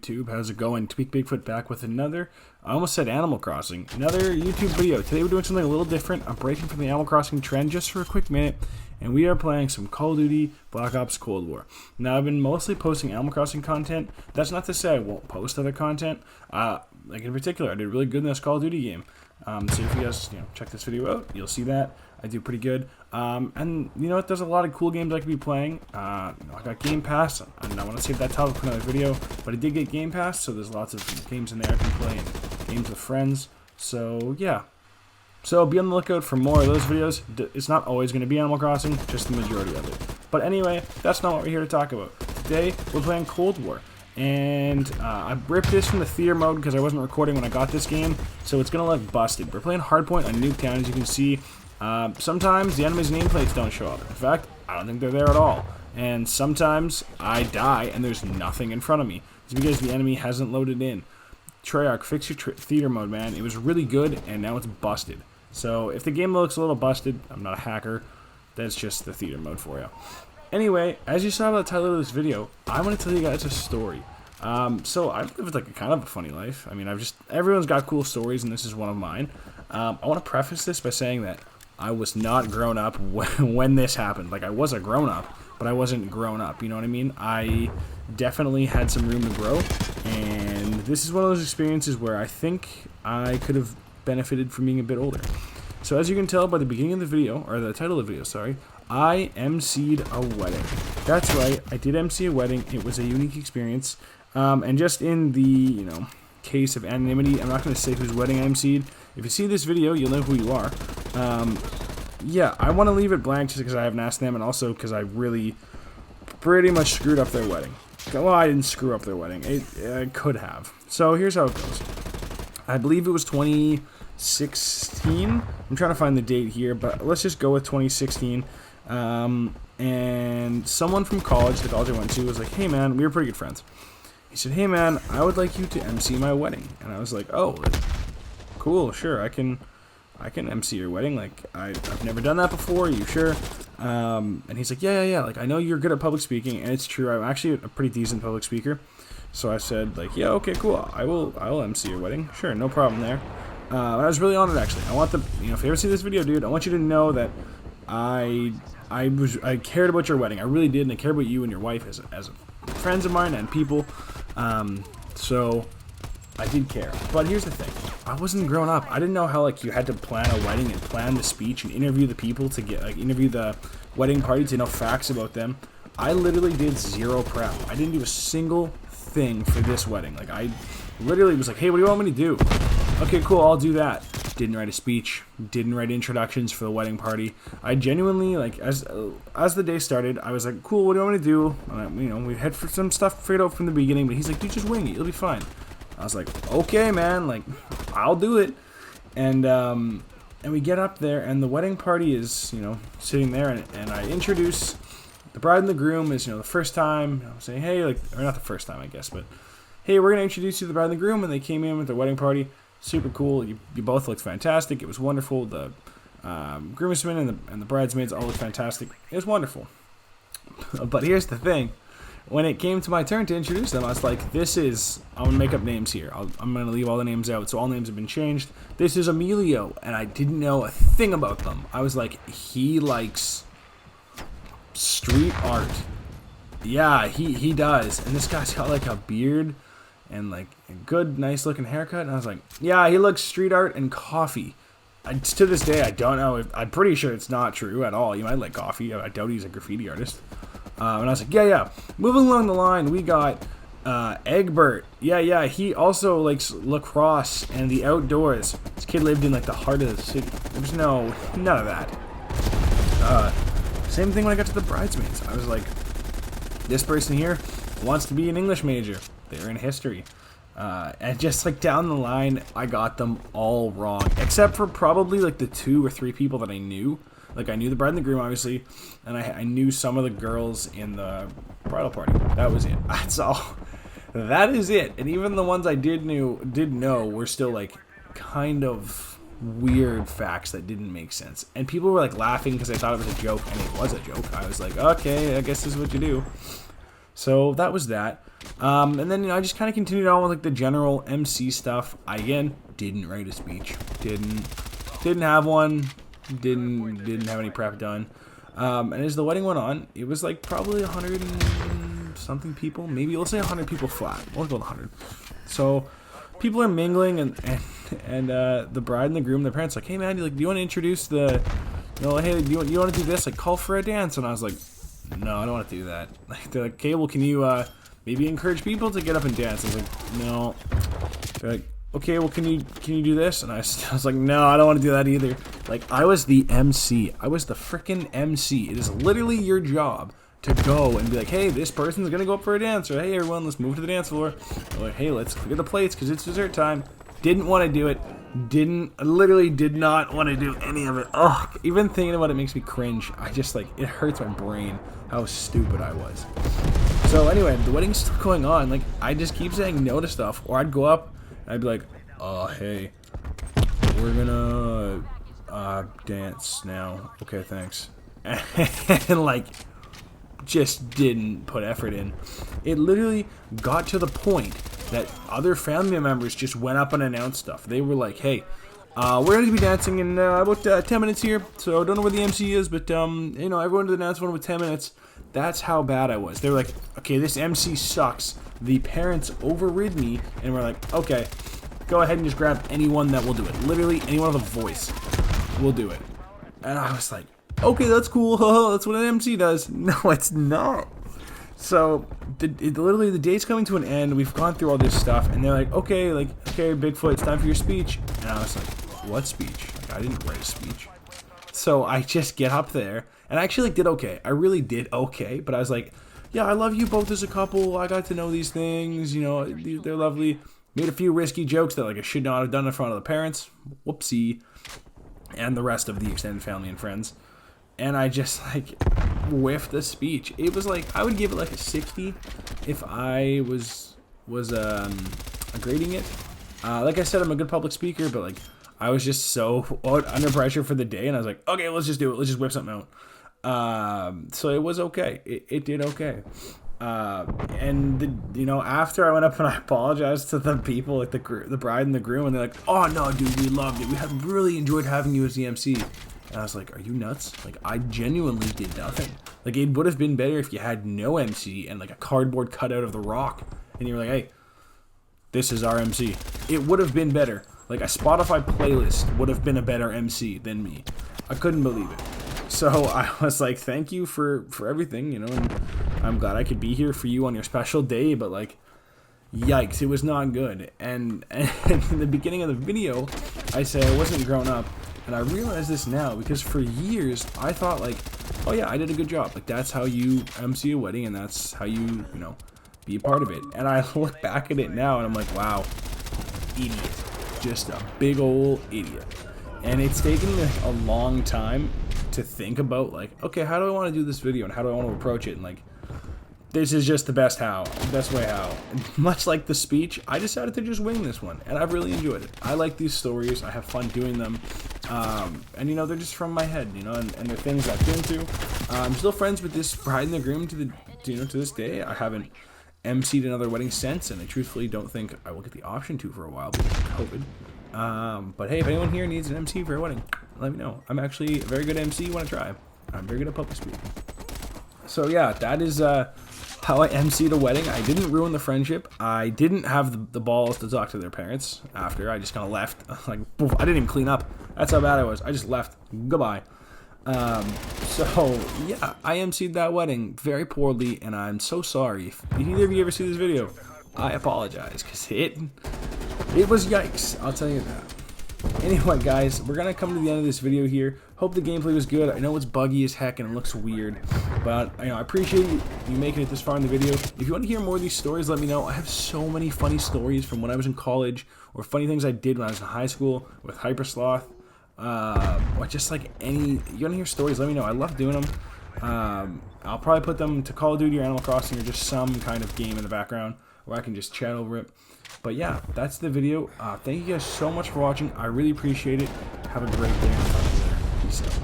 YouTube? How's it going? Tweak Bigfoot back with another, I almost said Animal Crossing, another YouTube video. Today we're doing something a little different. I'm breaking from the Animal Crossing trend just for a quick minute, and we are playing some Call of Duty Black Ops Cold War. Now, I've been mostly posting Animal Crossing content. That's not to say I won't post other content. Like in particular, I did really good in this Call of Duty game. So if you guys check this video out, you'll see that I do pretty good. And you know what? There's a lot of cool games I could be playing. I got Game Pass, and I want to save that topic for another video. But I did get Game Pass, so there's lots of games in there I can play, and games with friends. So yeah. So be on the lookout for more of those videos. It's not always going to be Animal Crossing, just the majority of it. But anyway, that's not what we're here to talk about. Today we're playing Cold War. And I ripped this from the theater mode because I wasn't recording when I got this game, so it's going to look busted. We're playing Hardpoint on Nuketown, as you can see. Sometimes the enemy's nameplates don't show up. In fact, I don't think they're there at all. And sometimes I die and there's nothing in front of me. It's because the enemy hasn't loaded in. Treyarch, fix your theater mode, man. It was really good, and now it's busted. So if the game looks a little busted, I'm not a hacker. That's just the theater mode for you. Anyway, as you saw by the title of this video, I want to tell you guys a story. So I've lived like a kind of a funny life. I mean, everyone's got cool stories, and this is one of mine. I want to preface this by saying that I was not grown up when this happened. Like, I was a grown up, but I wasn't grown up. You know what I mean? I definitely had some room to grow, and this is one of those experiences where I think I could have benefited from being a bit older. So as you can tell by the beginning of the video, or the title of the video, sorry, I emceed a wedding. That's right, I did MC a wedding. It was a unique experience. And just in the, case of anonymity, I'm not going to say whose wedding I emceed. If you see this video, you'll know who you are. Yeah, I want to leave it blank just because I haven't asked them, and also because I really pretty much screwed up their wedding. Well, I didn't screw up their wedding. I could have. So here's how it goes. I believe it was 2016. I'm trying to find the date here, but let's just go with 2016. And someone from college, the college I went to, was like, hey man, we were pretty good friends. He said, hey man, I would like you to MC my wedding. And I was like, oh, cool, sure, I can MC your wedding. Like, I've never done that before, are you sure? And he's like, yeah, like, I know you're good at public speaking, and it's true, I'm actually a pretty decent public speaker. So I said, like, yeah, okay, cool, I will MC your wedding, sure, no problem there. I was really honored, actually. I want if you ever see this video, dude, I want you to know that I cared about your wedding. I really did, and I cared about you and your wife as friends of mine and people. So I did care. But here's the thing: I wasn't grown up. I didn't know how you had to plan a wedding and plan the speech and interview the people to get interview the wedding party to know facts about them. I literally did zero prep. I didn't do a single thing for this wedding. Like, I literally was like, hey, what do you want me to do? Okay, cool, I'll do that. Didn't write a speech, didn't write introductions for the wedding party. I genuinely, as the day started, I was like, cool, what do you want me to do? And we had some stuff figured out from the beginning, but he's like, dude, just wing it, you'll be fine. I was like, okay, man, I'll do it. And we get up there, and the wedding party is, sitting there, and I introduce the bride and the groom is, the first time, saying, hey, or not the first time, I guess, but, hey, we're going to introduce you to the bride and the groom, and they came in with their wedding party. Super cool. You both looked fantastic. It was wonderful. The groomsmen and the bridesmaids all looked fantastic. It was wonderful. But here's the thing. When it came to my turn to introduce them, I was like, I'm going to make up names here. I'm going to leave all the names out, so all names have been changed. This is Emilio, and I didn't know a thing about them. I was like, he likes street art. Yeah, he does. And this guy's got a beard and a good, nice looking haircut, and I was like, yeah, he looks street art and coffee. To this day, I don't know. I'm pretty sure it's not true at all. You might like coffee. I doubt he's a graffiti artist. And I was like, yeah. Moving along the line, we got Egbert. Yeah, he also likes lacrosse and the outdoors. This kid lived in the heart of the city. There's none of that. Same thing when I got to the bridesmaids. I was like, this person here wants to be an English major. They're in history. And just down the line, I got them all wrong. Except for probably the 2 or 3 people that I knew. I knew the bride and the groom, obviously. And I knew some of the girls in the bridal party. That was it. That's all. That is it. And even the ones I did know were still kind of weird facts that didn't make sense. And people were laughing because they thought it was a joke. And it was a joke. I was like, okay, I guess this is what you do. So that was that. And then, I just kind of continued on with, like, the general MC stuff. I, again, didn't write a speech. Didn't have one. Didn't have any prep done. And as the wedding went on, it was, like, probably 100 and something people. Maybe, let's say 100 people flat. We'll go with 100. So, people are mingling, and the bride and the groom, their parents, like, hey, man, do you want to introduce the, hey, do you want to do this? Like, call for a dance. And I was like, no, I don't want to do that. Like, they're like, okay, well, can you, maybe encourage people to get up and dance? I was like, no. They're like, okay, well, can you do this? And I was like, no, I don't want to do that either. Like, I was the MC. I was the frickin' MC. It is literally your job to go and be like, hey, this person's gonna go up for a dance, or hey, everyone, let's move to the dance floor. Or like, hey, let's clear the plates because it's dessert time. Didn't want to do it. Literally did not want to do any of it. Ugh, even thinking about it makes me cringe. I just, like, it hurts my brain how stupid I was. So anyway, the wedding's still going on. Like, I just keep saying no to stuff, or I'd go up and I'd be like, hey, we're gonna dance now. Okay, thanks. And, like, just didn't put effort in. It literally got to the point that other family members just went up and announced stuff. They were like, hey, we're going to be dancing in about 10 minutes here, so I don't know where the MC is, but, everyone to the dance floor with 10 minutes. That's how bad I was. They were like, okay, this MC sucks. The parents overrid me, and we're like, okay, go ahead and just grab anyone that will do it. Literally, anyone with a voice will do it. And I was like, okay, that's cool. That's what an MC does. No, it's not. So, literally, the date's coming to an end. We've gone through all this stuff, and they're like, okay, Bigfoot, it's time for your speech. And I was like, what speech? Like, I didn't write a speech. So I just get up there, and I actually, did okay. I really did okay, but I was like, yeah, I love you both as a couple. I got to know these things. They're lovely. Made a few risky jokes that, I should not have done in front of the parents. Whoopsie. And the rest of the extended family and friends. And I just, whiffed the speech. It was I would give it a 60 if I was grading it. Like I said, I'm a good public speaker, but I was just so under pressure for the day, and I was like, okay, let's just do it. Let's just whip something out. So it was okay. It did okay. And after I went up and I apologized to the people, the bride and the groom, and they're like, oh no, dude, we loved it. We have really enjoyed having you as the MC. And I was like, are you nuts? I genuinely did nothing. It would have been better if you had no MC and a cardboard cutout of The Rock, and you were like, hey, this is our MC. It would have been better. A Spotify playlist would have been a better MC than me. I couldn't believe it. So I was like, thank you for everything, and I'm glad I could be here for you on your special day, but yikes, it was not good. And in the beginning of the video, I said I wasn't grown up, and I realize this now because for years I thought oh yeah, I did a good job. That's how you MC a wedding, and that's how you be a part of it. And I look back at it now, and I'm like, wow, idiot, just a big old idiot. And it's taken me a long time to think about okay, how do I want to do this video, and how do I want to approach it, and this is just the best way how. And much like the speech, I decided to just wing this one, and I've really enjoyed it. I like these stories. I have fun doing them. And they're just from my head, and they're things I've been through. I'm still friends with this bride and the groom to this day. I haven't emceed another wedding since, and I truthfully don't think I will get the option to for a while because of COVID. But hey, if anyone here needs an MC for a wedding, let me know. I'm actually a very good MC when I try. I'm very good at public speaking. So yeah, that is how I emceed a wedding. I didn't ruin the friendship. I didn't have the balls to talk to their parents after. I just kind of left. Poof, I didn't even clean up. That's how bad I was. I just left. Goodbye. So yeah, I emceed that wedding very poorly, and I'm so sorry. If either of you ever see this video, I apologize, because it was yikes. I'll tell you that. Anyway, guys, we're gonna come to the end of this video here. Hope the gameplay was good. I know it's buggy as heck and it looks weird, but I appreciate you making it this far in the video. If you want to hear more of these stories, let me know. I have so many funny stories from when I was in college, or funny things I did when I was in high school with Hypersloth, or just any. You want to hear stories? Let me know. I love doing them. I'll probably put them to Call of Duty or Animal Crossing, or just some kind of game in the background where I can just chat over it. But yeah, that's the video. Thank you guys so much for watching. I really appreciate it. Have a great day. Peace out.